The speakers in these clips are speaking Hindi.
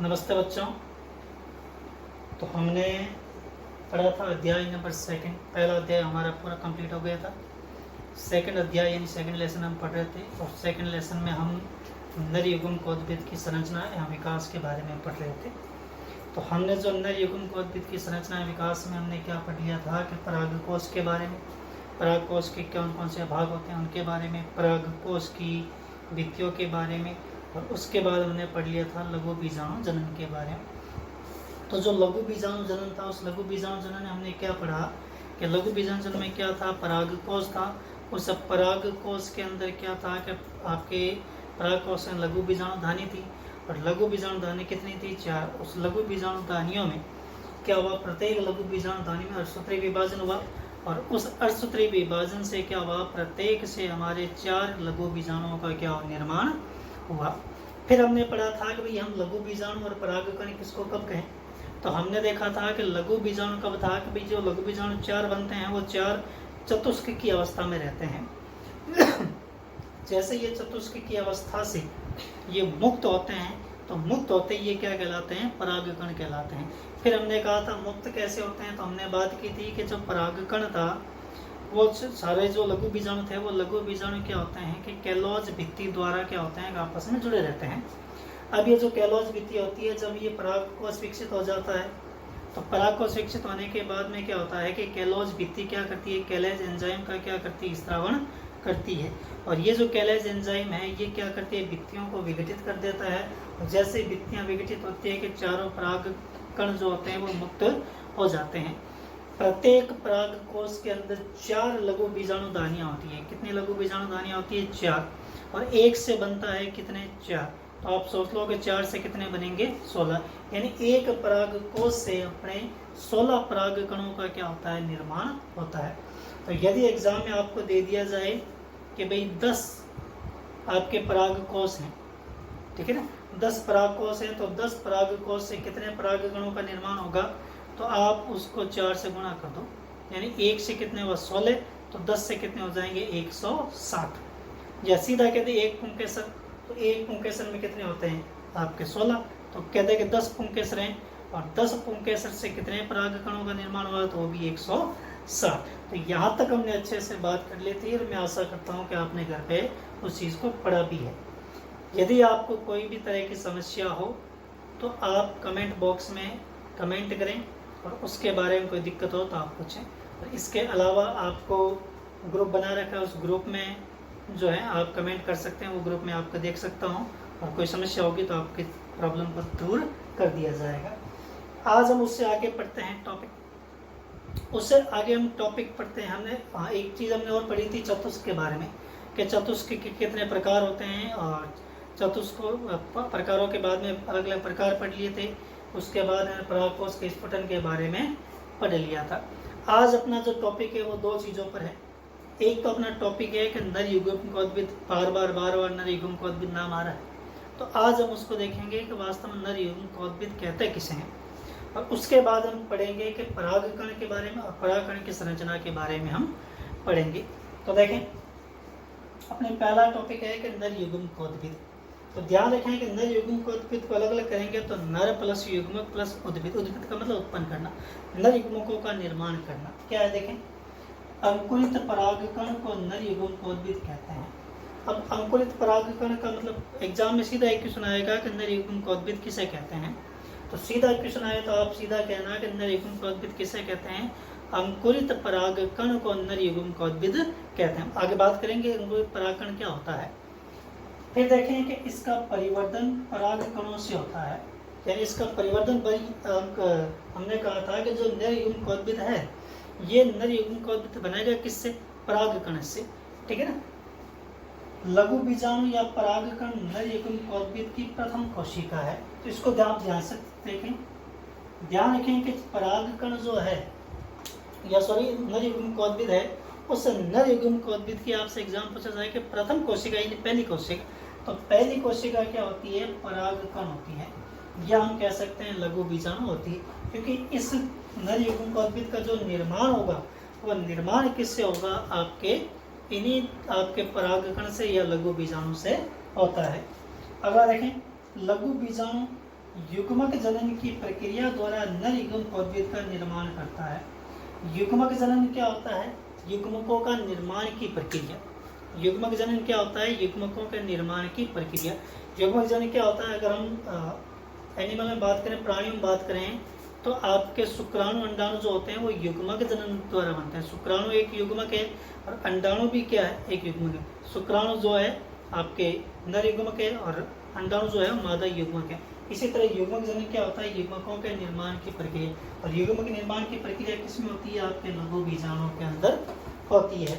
नमस्ते बच्चों। तो हमने पढ़ा था अध्याय नंबर सेकंड। पहला अध्याय हमारा पूरा कंप्लीट हो गया था। सेकंड अध्याय यानी सेकंड लेसन हम पढ़ रहे थे और सेकंड लेसन में हम नर युग्म कोद्भिद की संरचना एवं विकास के बारे में पढ़ रहे थे। तो हमने जो नर युग्म कोद्भिद की संरचना एवं विकास में हमने क्या पढ़ लिया था कि परागकोश के बारे में, परागकोश के कौन कौन से भाग होते हैं उनके बारे में, परागकोश की भित्तियों के बारे में, और उसके बाद हमने पढ़ लिया था लघु बीजाणु जनन के बारे में। तो जो लघु बीजाणु जनन था, उस लघु बीजाणु जनन में हमने क्या पढ़ा कि लघु बीजाणु जनन में क्या था, परागकोश था। उस परागकोश के अंदर क्या था कि आपके परागकोश में लघु बीजाणु धानी थी और लघु बीजाणु धानी कितनी थी, 4। उस लघु बीजाणु धानियों में क्या हुआ, प्रत्येक लघु बीजाणु धानी में अर्धसूत्री विभाजन हुआ और उस अर्धसूत्री विभाजन से क्या हुआ, प्रत्येक से हमारे 4 लघु बीजाणुओं का क्या निर्माण हुआ। फिर हमने पढ़ा था कि भाई हम लघु बीजाणु और परागकण किसको कब कहें। तो हमने देखा था कि लघु बीजाणु कब था कि भाई जो लघु बीजाणु 4 बनते हैं वो 4 चतुष्क की अवस्था में रहते हैं। जैसे ये चतुष्क की अवस्था से ये मुक्त होते हैं तो मुक्त होते ये क्या कहलाते हैं, परागकण कहलाते हैं। फिर हमने कहा था मुक्त कैसे होते हैं, तो हमने बात की थी कि जो परागकण था वो सारे जो लघु बीजाणु थे वो लघु बीजाणु क्या होते हैं कि कैलोज भित्ति द्वारा क्या होते हैं, आपस में जुड़े रहते हैं। अब ये जो कैलोज भित्ति होती है, जब ये परागकोश विकसित हो जाता है तो परागकोश विकसित होने के बाद में क्या होता है कि कैलोज भित्ति क्या करती है, कैलेज एंजाइम का क्या करती है, स्त्रावण करती है। और ये जो कैलेज एंजाइम है ये क्या करती है, भित्तियों को विघटित कर देता है। और जैसे भित्तियाँ विघटित होती है कि चारों परागकण जो होते हैं वो मुक्त हो जाते हैं। प्रत्येक परागकोश के अंदर 4 लघु बीजाणु दानियां होती है। कितनी लघु बीजाणु दानियां होती है, 4। और एक से बनता है कितने, 4। तो आप सोच लो कि 4 से कितने बनेंगे, 16। यानी एक परागकोश से अपने 16 परागकणों का क्या होता है, निर्माण होता है। तो यदि एग्जाम में आपको दे दिया जाए कि भाई 10 आपके परागकोश हैं, ठीक है ना, 10 परागकोश हैं, तो 10 परागकोश से कितने परागकणों का निर्माण होगा, तो आप उसको 4 से गुणा कर दो। यानी 1 से कितने हुआ, 16, तो 10 से कितने हो जाएंगे, 160। या सीधा कहते 1 पुंकेसर, तो 1 पुंकेसर में कितने होते हैं आपके 16, तो कहते हैं कि 10 पुंकेसर हैं और 10 पुंकेसर से कितने परागकणों का निर्माण हुआ, तो वो भी 160। तो यहाँ तक हमने अच्छे से बात कर ली थी और मैं आशा करता हूँ कि आपने घर पे उस चीज़ को पढ़ा भी है। यदि आपको कोई भी तरह की समस्या हो तो आप कमेंट बॉक्स में कमेंट करें और उसके बारे में कोई दिक्कत हो तो आप पूछें। और इसके अलावा आपको ग्रुप बना रखा है, उस ग्रुप में जो है आप कमेंट कर सकते हैं, वो ग्रुप में आपको देख सकता हूँ और कोई समस्या होगी तो आपकी प्रॉब्लम को दूर कर दिया जाएगा। आज हम उससे आगे पढ़ते हैं टॉपिक, उससे आगे हम टॉपिक पढ़ते हैं। हमने एक चीज़ हमने और पढ़ी थी चतुष्क के बारे में कि चतुष्क के कितने प्रकार होते हैं, और चतुष्क प्रकारों के बाद में अलग अलग प्रकार पढ़ लिए थे। उसके बाद परागकोश के स्फुटन के बारे में पढ़ लिया था। आज अपना जो टॉपिक है वो 2 चीज़ों पर है। एक तो अपना टॉपिक है कि नर युग्म कोद्भिद, बार बार नर युग्म कोद्भिद नाम आ रहा है, तो आज हम उसको देखेंगे कि वास्तव में नर युग्म कोद्भिद कहते किसे हैं। और उसके बाद हम पढ़ेंगे कि परागकण के बारे में और परागकण की संरचना के बारे में हम पढ़ेंगे। तो देखें, अपने पहला टॉपिक है कि नर युग्म कोद्भिद। तो ध्यान रखें कि नर युग्म कोद्भिद को अलग अलग करेंगे तो नर प्लस युग्मक प्लस उद्भिद, उद्भिद का मतलब उत्पन्न करना, नर युग्मकों का निर्माण करना। क्या है देखें, अंकुरित परागकण को नर युग्म कोद्भिद कहते हैं। अब अंकुरित परागकण का मतलब एग्जाम में सीधा एक क्वेश्चन आएगा कि नर युग्म कोद्भिद किसे कहते हैं। तो सीधा क्वेश्चन आए तो आप सीधा कहना कि नर युग्म कोद्भिद किसे कहते हैं, अंकुरित परागकण को नर युग्म कोद्भिद कहते हैं। आगे बात करेंगे अंकुरित परागकण क्या होता है। फिर देखें कि इसका परिवर्धन परागकणों से होता है, यानी इसका परिवर्धन हमने कहा था कि जो नर युग्म कोद्भिद है ये नर युग्म कोद्भिद बनेगा किससे, परागकण से, ठीक है ना। लघु बीजाणु या परागकण नर युग्म कोद्भिद की प्रथम कोशिका है। तो इसको ध्यान से देखें, ध्यान रखें कि परागकण जो है या नर युग्म कोद्भिद है, उस नर युग्म कोद्भिद की आपसे एग्जाम पूछा जाए कि प्रथम कोशिका यानी पहली कोशिका, तो पहली कोशिका क्या होती है, परागकण होती है, या हम कह सकते हैं लघु बीजाणु होती है। क्योंकि इस नर युग्म कोद्भिद का जो निर्माण होगा वह निर्माण किससे होगा, इन्हीं आपके परागकण से या लघु बीजाणु से होता है। अगर देखें लघु बीजाणु युग्मक जनन की प्रक्रिया द्वारा नर युग्मकोद्भिद का निर्माण करता है। युग्मक जनन क्या होता है? युग्मकों का निर्माण की प्रक्रिया। युग्मक जनन क्या होता है? युग्मकों के निर्माण की प्रक्रिया। युग्मक जनन क्या होता है? अगर हम एनिमल में बात करें, प्राणी में बात करें, तो आपके शुक्राणु अंडाणु जो होते हैं वो युग्मक जनन द्वारा बनते हैं। शुक्राणु एक युग्मक है और अंडाणु भी क्या है? एक युग्मक है। शुक्राणु जो है आपके नर युग्मक है और अंडाणु जो है मादा युग्मक है। इसी तरह युग्मक जनन क्या होता है? युग्मकों के निर्माण की प्रक्रिया। और युग्मक निर्माण की प्रक्रिया किसमें होती है? आपके लघु बीजाणुओं के अंदर होती है।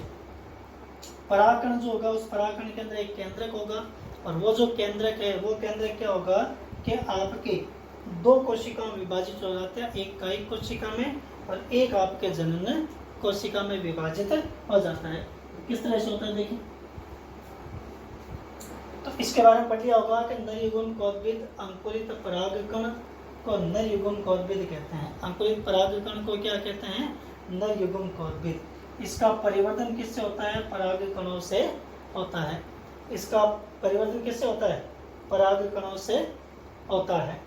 परागकण जो होगा, उस परागकण के अंदर एक केंद्रक होगा और वो जो केंद्रक है वो केंद्रक क्या होगा कि आपके दो कोशिकाओं में विभाजित हो जाते हैं, एक कायिक कोशिका में और एक आपके जनन कोशिका में विभाजित हो जाता है। किस तरह से होता है देखिए, तो इसके बारे में पढ़ लिया होगा कि नर युग्मकोद्भिद अंकुरित परागकण को नर युग्मकोद्भिद कहते हैं। अंकुरित परागकण को क्या कहते हैं? नर युग्मकोद्भिद। इसका परिवर्तन किससे होता है? परागकणों से होता है। इसका परिवर्तन किससे होता है? परागकणों से होता है।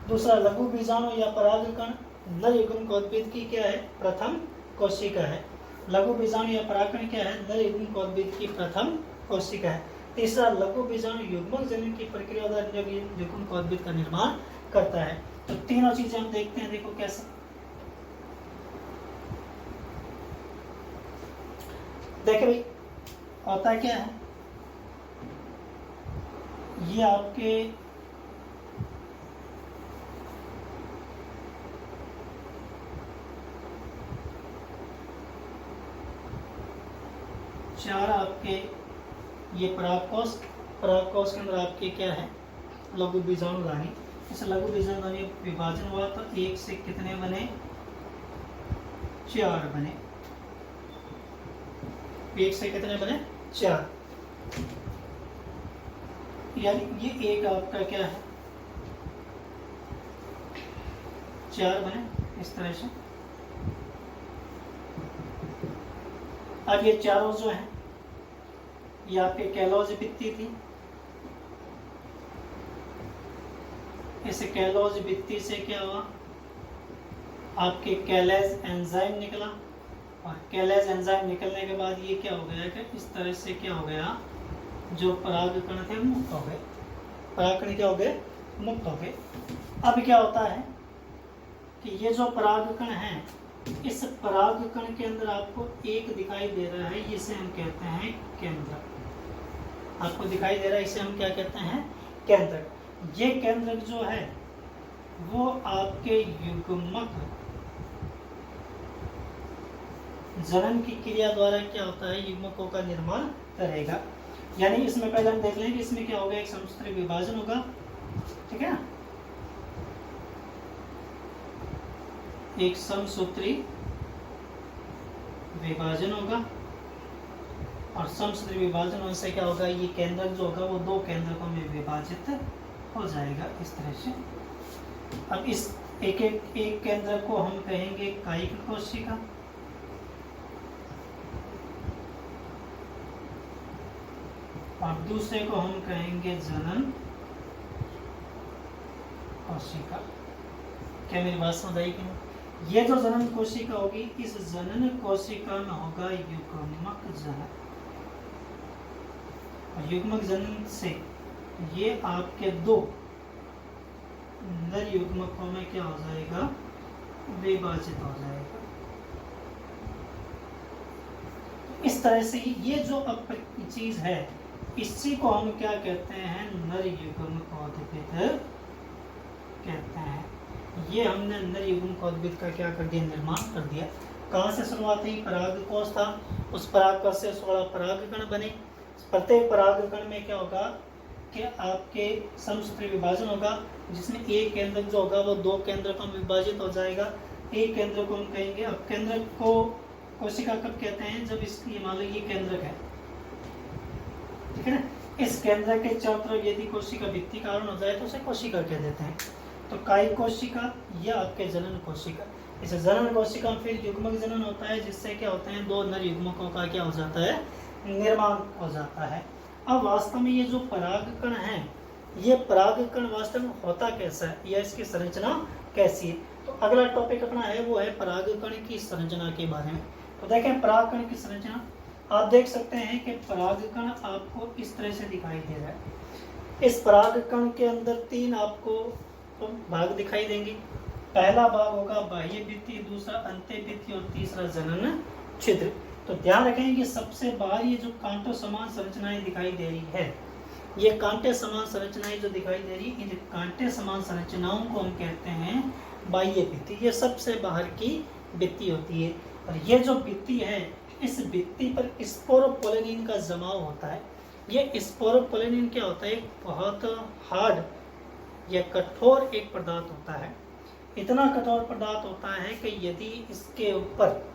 दूसरा, लघु बीजाणु या परागकण नर युग्मकोद्भिद की क्या है? प्रथम कोशिका है। लघु बीजाणु या परागकण क्या है? नर युग्मकोद्भिद की प्रथम कोशिका है। तीसरा, लघु बीजाणु युग्मक जनन की प्रक्रिया द्वारा युग्मकोद्भिद का निर्माण करता है। तो तीनों चीजें हम देखते हैं, देखो कैसे। देखिए भाई, होता क्या है, ये आपके चार आपके ये परागकोश के अंदर आपके क्या है? लघु बीजाणु रानी। इस लघु बीजाणु रानी विभाजन हुआ तो एक से कितने बने? 4 बने। एक से कितने बने? 4। यानी ये एक आपका क्या है? 4 बने इस तरह से। अब ये चारों जो है ये आपके कैलोज भित्ति थी। इस कैलोज भित्ति से क्या हुआ? आपके कैलेज एंजाइम निकला और कैलेज एंजाइम निकलने के बाद ये क्या हो गया कि इस तरह से क्या हो गया? जो परागकण थे मुक्त हो गए। परागकण क्या हो गए? मुक्त हो गए। अब क्या होता है कि ये जो परागकण है, इस परागकण के अंदर आपको एक दिखाई दे रहा है, इसे हम कहते हैं केंद्रक। आपको दिखाई दे रहा है, इसे हम क्या कहते हैं? केंद्रक। ये केंद्रक जो है वो आपके युग्मक जनन की क्रिया द्वारा क्या होता है? युग्मकों का निर्माण करेगा। यानी इसमें पहले हम देख लेंगे, इसमें क्या होगा? एक समसूत्री विभाजन होगा, ठीक है ना? एक समसूत्री विभाजन होगा और समसूत्री विभाजन होने से क्या होगा? ये केंद्रक जो होगा वो 2 केंद्रकों में विभाजित हो जाएगा इस तरह से। अब इस एक केंद्रक को हम कहेंगे कायिक कोशिका और दूसरे को हम कहेंगे जनन कोशिका। क्या मेरी बात समझ आई कि नहीं? ये जो जनन कोशिका होगी, इस जनन कोशिका में होगा युग्मक जनन। युग्मक जनन से ये आपके 2 नर युग्मकों में क्या हो जाएगा? विभाजित हो जाएगा। इस तरह से ये जो अब चीज है, इसी को हम क्या कहते हैं? नर युग्मकोद्भिद कहते हैं। ये हमने नर युग्मकोद्भिद का क्या कर दिया? निर्माण कर दिया। कहाँ से शुरुआत हुई? परागकोश था, उस परागकोश से 16 परागकण बने। प्रत्येक परागकण में क्या होगा कि आपके समसूत्री विभाजन होगा, जिसमें एक केंद्रक जो होगा वो 2 केंद्रकों में विभाजित हो जाएगा। एक केंद्र को हम कहेंगे, अब केंद्रक को कोशिका कब कहते हैं? जब इसकी मान लो ये केंद्रक है, ठीक है ना? इस केंद्रक के चारों तरफ यदि कोशिका भित्ति कारण हो जाए तो उसे कोशिका कह देते हैं। तो कायिक कोशिका या आपके जनन कोशिका। इस जनन कोशिका में फिर युग्मक जनन होता है, जिससे क्या होते हैं? 2 नर युग्मकों का क्या हो जाता है? निर्माण हो जाता है। अब वास्तव में ये जो परागकण है, ये परागकण वास्तव में होता कैसा है या इसकी संरचना कैसी है। तो अगला टॉपिक अपना है वो है परागकण की संरचना के बारे में। तो देखें परागकण की संरचना, आप देख सकते हैं कि परागकण आपको इस तरह से दिखाई दे रहा है। इस परागकण के अंदर 3 आपको भाग दिखाई देंगे। पहला भाग होगा बाह्य भित्ति, दूसरा अंत्य भित्ति और तीसरा जनन छिद्र। तो ध्यान रखें कि सबसे बाहर ये जो कांटों समान संरचनाएं दिखाई दे रही है, ये कांटे समान संरचनाएं जो दिखाई दे रही है, इन कांटे समान संरचनाओं को हम कहते हैं बाह्य भित्ति। ये सबसे बाहर की भित्ति होती है। और ये जो भित्ति है, इस भित्ति पर स्पोरोपोलेनिन का जमाव होता है। ये स्पोरोपोलेनिन क्या होता है, एक बहुत हार्ड या कठोर एक पदार्थ होता है। इतना कठोर पदार्थ होता है कि यदि इसके ऊपर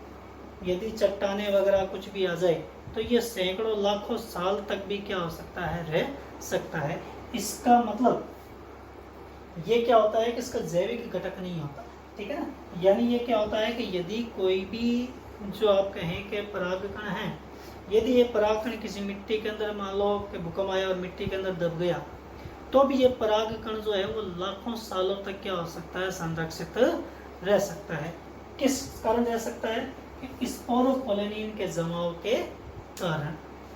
यदि चट्टाने वगैरह कुछ भी आ जाए तो ये सैकड़ों लाखों साल तक भी क्या हो सकता है, रह सकता है। इसका मतलब ये क्या होता है कि इसका जैविक घटक नहीं होता, ठीक है ना। यानी ये क्या होता है कि यदि कोई भी जो आप कहें कि परागकण है, यदि ये परागकण किसी मिट्टी के अंदर मान लो कि भूकंप आया और मिट्टी के अंदर दब गया, तो भी ये परागकण जो है वो लाखों सालों तक क्या हो सकता है, संरक्षित रह सकता है। किस कारण रह सकता है, स्पोरोपोलेनिन के जमाव के कारण,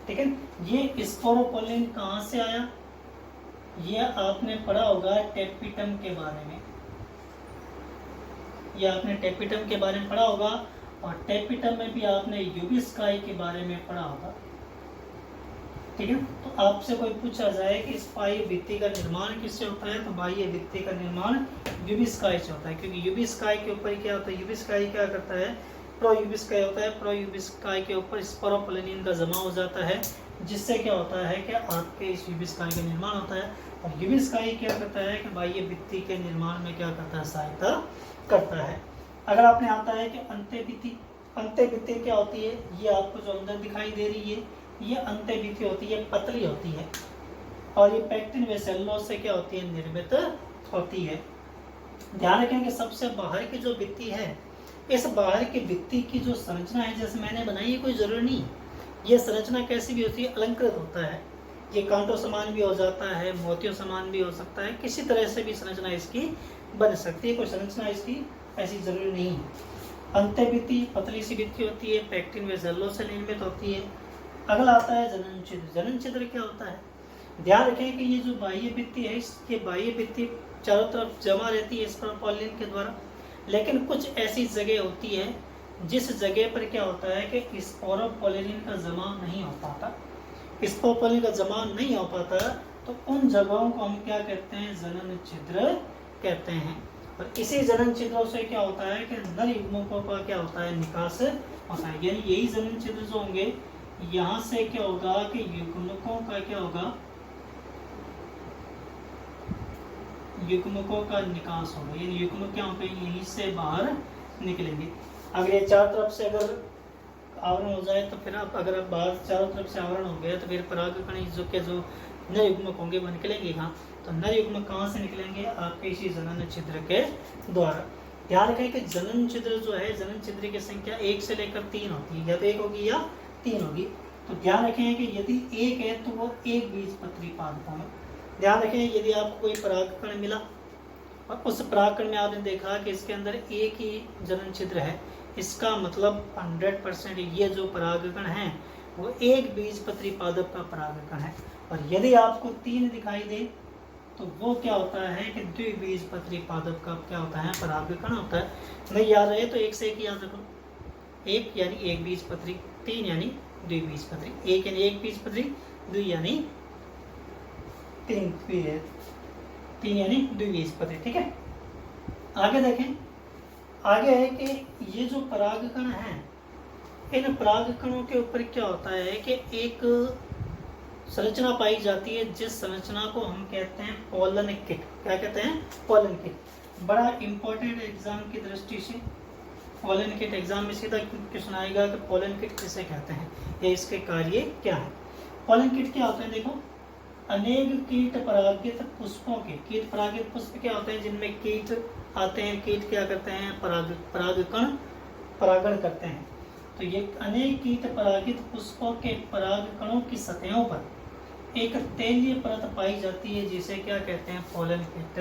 ठीक है। ये स्पोरोपोलेनिन कहाँ से आया, ये आपने पढ़ा होगा टेपिटम के बारे में, ये आपने टेपिटम के बारे में पढ़ा होगा। और टेपिटम में भी आपने यूबिस्काई के बारे में पढ़ा होगा, ठीक है। तो आपसे कोई पूछा जाए कि इस बाह्य भित्ति का निर्माण किससे होता है, तो बाह्य भित्ति का निर्माण यूबिस्काई से होता है। क्योंकि यूबिस्काई के ऊपर क्या होता है, यूबिस्काई क्या करता है, प्रोयूबिस्काई होता है। प्रोयूबिस्काई के ऊपर स्पोरोपोलेनिन का जमा हो जाता है, जिससे क्या होता है कि आपके इस यूबिस्काई का निर्माण होता है। और यूबिस्काई क्या करता है कि बाह्य भित्ति के निर्माण में क्या करता है, सहायता करता है। अगर आपने आता है कि अंत्य भित्ति, अंत्य भित्ति क्या होती है, ये आपको जो अंदर दिखाई दे रही है, ये अंत्य भित्ति होती है, पतली होती है। और ये पैक्टिन व सेलुलोज से क्या होती है, निर्मित होती है। ध्यान रखें कि सबसे बाहर की जो भित्ति है, इस बाहर की भित्ति की जो संरचना है जैसे मैंने बनाई है, कोई जरूरी नहीं ये संरचना कैसी भी होती है, अलंकृत होता है। ये कांटों समान भी हो जाता है, मोतियों समान भी हो सकता है, किसी तरह से भी संरचना इसकी बन सकती है। कोई संरचना इसकी ऐसी जरूरी नहीं है। अंत्य भित्ति पतली सी भित्ति होती है, पैक्टिन व सेलुलोज से निर्मित होती है। अगला आता है जनन छिद्र। जनन छिद्र क्या होता है, ध्यान रखें कि ये जो बाह्य भित्ति है, इसके बाह्य भित्ति चारों तरफ जमा रहती है स्पोरोपोलेनिन के द्वारा। लेकिन कुछ ऐसी जगह होती है जिस जगह पर क्या होता है कि स्पोरोपोलेनिन का जमाव नहीं हो पाता, स्पोरोपोलेनिन का जमाव नहीं हो पाता, तो उन जगहों को हम क्या कहते हैं, जनन छिद्र कहते हैं। और इसी जनन छिद्रों से क्या होता है कि नर युग्मकों का क्या होता है, निकास होता है। यानी यही जनन छिद्र जो होंगे, यहाँ से क्या होगा कि युग्मकों का क्या होगा, युग्मकों का निकास होगा। यानी युग्मक क्या होंगे, यहीं से बाहर निकलेंगे। अगर ये चारों तरफ से अगर आवरण हो जाए तो फिर आप अगर आप बाहर चारों तरफ से आवरण हो गया तो फिर परागकण जो नर युग्मक होंगे वो निकलेंगे कहाँ, तो नर युग्मक कहाँ से निकलेंगे, आपके इसी जनन छिद्र के द्वारा। ध्यान रखें कि जनन छिद्र जो है, जनन छिद्र की संख्या 1 से लेकर 3 होती है, या तो 1 होगी या 3 होगी। तो ध्यान रखें कि यदि 1 है तो वो एक बीजपत्री पादपों में। ध्यान रखें यदि आपको कोई परागकण मिला और उस परागकण में आपने देखा कि इसके अंदर एक ही जनन छिद्र है, इसका मतलब 100% ये जो परागकण है वो एक बीजपत्री पादप का परागकण है। और यदि आपको 3 दिखाई दे तो वो क्या होता है कि द्विबीजपत्री पादप का क्या होता है, परागकण होता है। नहीं याद रहे तो 1 से 1 याद रखो, 1 यानी एक बीजपत्री, 3 यानी द्विबीजपत्री, 1 यानी एक बीजपत्री, 2 यानी 3 यानी द्विबीजपत्री, ठीक है। आगे देखें, आगे है कि ये जो परागकण है, इन परागकणों के ऊपर क्या होता है कि एक संरचना पाई जाती है, जिस संरचना को हम कहते हैं पोलन किट। क्या कहते हैं, पोलन किट। बड़ा इंपॉर्टेंट एग्जाम की दृष्टि से पोलन किट एग्जाम में सीधा क्वेश्चन आएगा कि पोलन किट किसे कहते हैं या इसके कार्य क्या है। पोलन किट क्या होते हैं, देखो, अनेक कीट परागित पुष्पों के, कीट परागित पुष्प क्या होते हैं, जिनमें कीट आते हैं, कीट क्या करते हैं, परागण करते हैं। तो ये अनेक कीट परागित पुष्पों के परागकणों की सतहों पर एक तेलीय परत पाई जाती है जिसे क्या कहते हैं, पोलन किट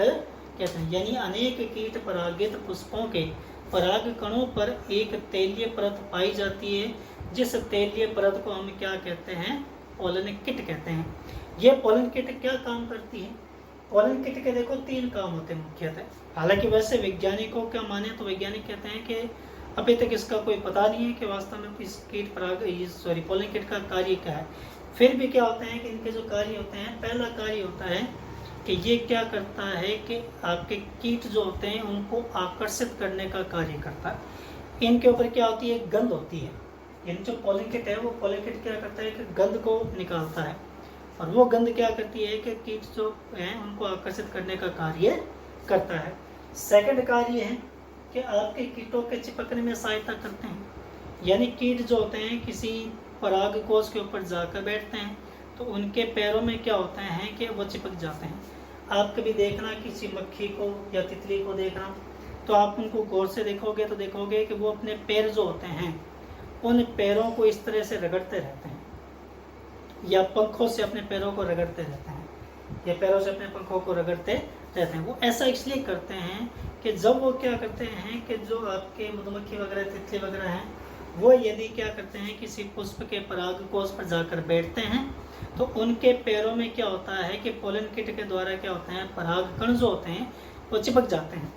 कहते हैं। यानी अनेक कीट परागित पुष्पों के पराग कणों पर एक तेलीय परत पाई जाती है, जिस तेलीय परत को हम क्या कहते हैं, पोलन किट कहते हैं। ये पोलन किट क्या काम करती है? पोलन किट के देखो 3 काम होते हैं मुख्यतः। हालांकि वैसे वैज्ञानिकों का माने तो वैज्ञानिक कहते हैं कि अभी तक इसका कोई पता नहीं है कि वास्तव में इस कीट पराग पोलन किट का कार्य क्या है। फिर भी क्या होता है कि इनके जो कार्य होते हैं, पहला कार्य होता है कि ये क्या करता है कि आपके कीट जो होते हैं उनको आकर्षित करने का कार्य करता है। इनके ऊपर क्या होती है, गंध होती है। यानी जो पोलन किट है वो पोलन किट क्या करता है कि गंध को निकालता है, और वो गंध क्या करती है कि कीट जो हैं उनको आकर्षित करने का कार्य करता है। सेकंड कार्य है कि आपके कीटों के चिपकने में सहायता करते हैं। यानी कीट जो होते हैं किसी पराग कोश के ऊपर जाकर बैठते हैं तो उनके पैरों में क्या होता है कि वो चिपक जाते हैं। आप कभी देखना किसी मक्खी को या तितली को देखना, तो आप उनको गौर से देखोगे तो देखोगे कि वो अपने पैर जो होते हैं उन पैरों को इस तरह से रगड़ते रहते हैं, या पंखों से अपने पैरों को रगड़ते रहते हैं, या पैरों से अपने पंखों को रगड़ते रहते हैं। वो ऐसा इसलिए करते हैं कि जब वो क्या करते हैं कि जो आपके मधुमक्खी वगैरह तितली वगैरह हैं वो यदि क्या करते हैं किसी पुष्प के पराग कोश पर जाकर बैठते हैं तो उनके पैरों में क्या होता है कि पोलन किट के द्वारा क्या होते हैं, पराग कण जो होते हैं वो चिपक जाते हैं,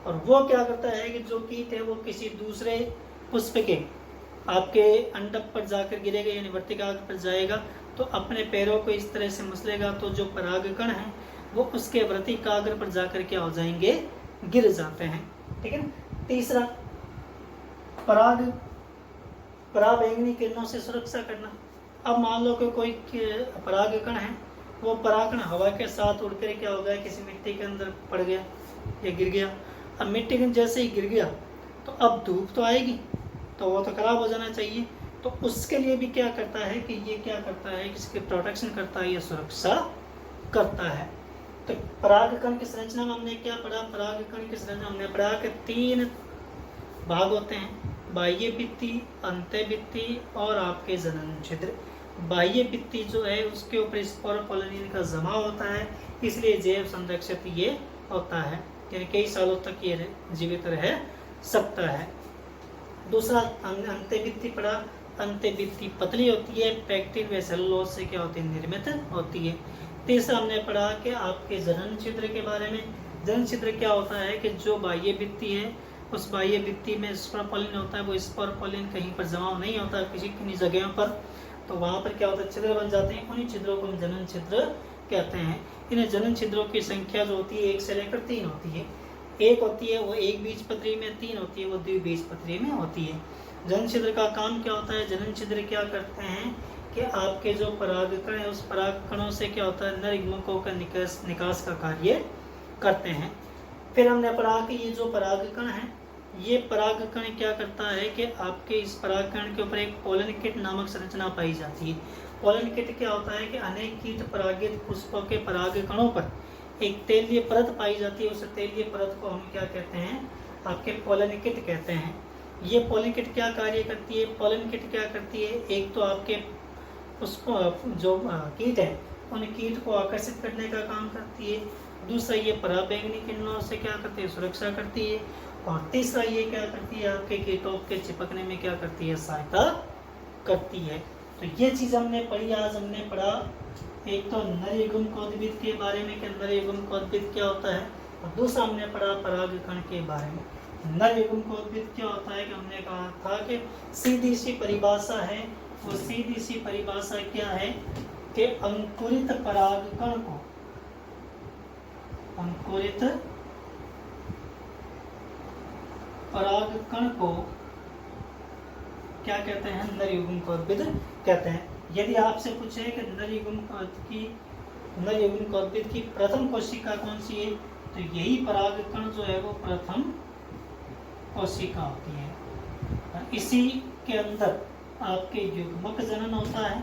और वो क्या करता है कि जो कीट है वो किसी दूसरे पुष्प के आपके अंडक पर जाकर गिरेगा, यानी वर्तिकाग्र पर जाएगा, तो अपने पैरों को इस तरह से मसलेगा तो जो परागकण हैं वो उसके वर्तिकाग्र पर जाकर क्या हो जाएंगे, गिर जाते हैं। ठीक है। तीसरा, पराबैंगनी किरणों से सुरक्षा करना। अब मान लो कि कोई परागकण है, वो परागकण हवा के साथ उड़कर क्या हो गया, किसी मिट्टी के अंदर पड़ गया या गिर गया। अब मिट्टी के जैसे ही गिर गया तो अब धूप तो आएगी तो वो तो खराब हो जाना चाहिए, तो उसके लिए भी क्या करता है कि ये क्या करता है, इसकी प्रोटेक्शन करता है, ये सुरक्षा करता है। तो परागकण की संरचना में हमने क्या पढ़ा, परागकण की संरचना हमने पढ़ा कि 3 भाग होते हैं, बाह्य भित्ति, अंतः भित्ति और आपके जनन छिद्र। बाह्य भित्ति जो है उसके ऊपर स्पोर पोलन का जमा होता है, इसलिए जैव संरक्षित ये होता है, यानी कई सालों तक ये जीवित रह सकता है। दूसरा अंतः भित्ति पढ़ा, अंतः भित्ति पतली होती है, पैक्टिन व सेलुलोज से क्या होती है, निर्मित होती है। तीसरा हमने पढ़ा कि आपके जनन छिद्र के बारे में। जनन छिद्र क्या होता है कि जो बाह्य भित्ति है उस बाह्य भित्ति में स्पोरोपोलिन होता है, वो स्पोरोपोलिन कहीं पर जमा नहीं होता किन्हीं जगहों पर, तो वहाँ पर क्या होता है, छिद्र बन जाते हैं, उन्हीं छिद्रों को हम जनन छिद्र कहते हैं। इन जनन छिद्रों की संख्या जो होती है 1 से लेकर 3 होती है। 1 होती है वो एक बीजपत्री में, 3 होती है वो द्विबीजपत्री में होती है। जनन छिद्र का काम क्या होता है, जनन छिद्र क्या करते हैं कि आपके जो परागकण है उस परागकणों से क्या होता है, नर युग्मकों का निकास का कार्य करते हैं। फिर हमने पढ़ा कि ये जो परागकण है, ये परागकण क्या करता है कि आपके इस परागकण के ऊपर एक पोलन किट नामक संरचना पाई जाती है। पोलन किट क्या होता है कि अनेक कीट परागित पुष्पों के परागकणों पर एक तेलीय परत पाई जाती है, उस तेलीय परत को हम क्या कहते हैं, आपके पोलन किट कहते हैं। ये पोलन किट क्या कार्य करती है, पोलन किट क्या करती है, एक तो आपके पुष्प जो कीट है उन कीट को आकर्षित करने का काम करती है, दूसरा ये पराबैंगनी किरणों से क्या करती है, सुरक्षा करती है, और तीसरा ये क्या करती है, आपके कीटों के चिपकने में क्या करती है, सहायता करती है। तो ये चीज़ हमने पढ़ी। आज हमने पढ़ा एक तो नर युग्मकोद्भिद के बारे में कि नर युग्मकोद्भिद क्या होता है, और दूसरा हमने पढ़ा परागकण के बारे में। नर युग्मकोद्भिद क्या होता है कि हमने कहा था कि सीधी सी परिभाषा है, वो सीधी सी परिभाषा क्या है कि अंकुरित परागकण को, अंकुरित परागकण को क्या कहते हैं, नर युग्मकोद्भिद कहते हैं। यदि आपसे पूछे कि नर युग्मकोद्भिद की प्रथम कोशिका कौन सी है, तो यही परागकण जो है वो प्रथम कोशिका होती है। इसी के अंदर आपके युग्मक जनन होता है,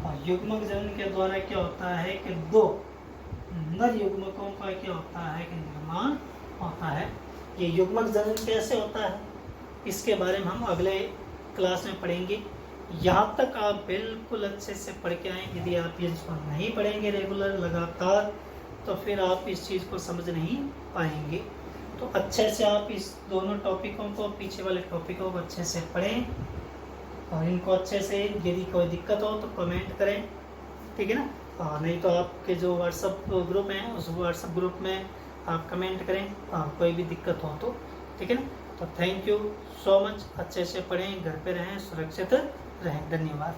और युग्मक जनन के द्वारा क्या होता है कि 2 नर युग्मकों का क्या होता है कि निर्माण होता है। ये युग्मक जनन कैसे होता है इसके बारे में हम अगले क्लास में पढ़ेंगे। यहाँ तक आप बिल्कुल अच्छे से पढ़ के आएँ। यदि आप इसको नहीं पढ़ेंगे रेगुलर लगातार तो फिर आप इस चीज़ को समझ नहीं पाएंगे। तो अच्छे से आप इस दोनों टॉपिकों को, पीछे वाले टॉपिकों को अच्छे से पढ़ें और इनको अच्छे से, यदि कोई दिक्कत हो तो कमेंट करें, ठीक है ना। नहीं तो आपके जो व्हाट्सअप ग्रुप है उस व्हाट्सअप ग्रुप में आप कमेंट करें कोई भी दिक्कत हो तो, ठीक है ना। तो थैंक यू सो मच। अच्छे से पढ़ें, घर पे रहें, सुरक्षित रहें। धन्यवाद।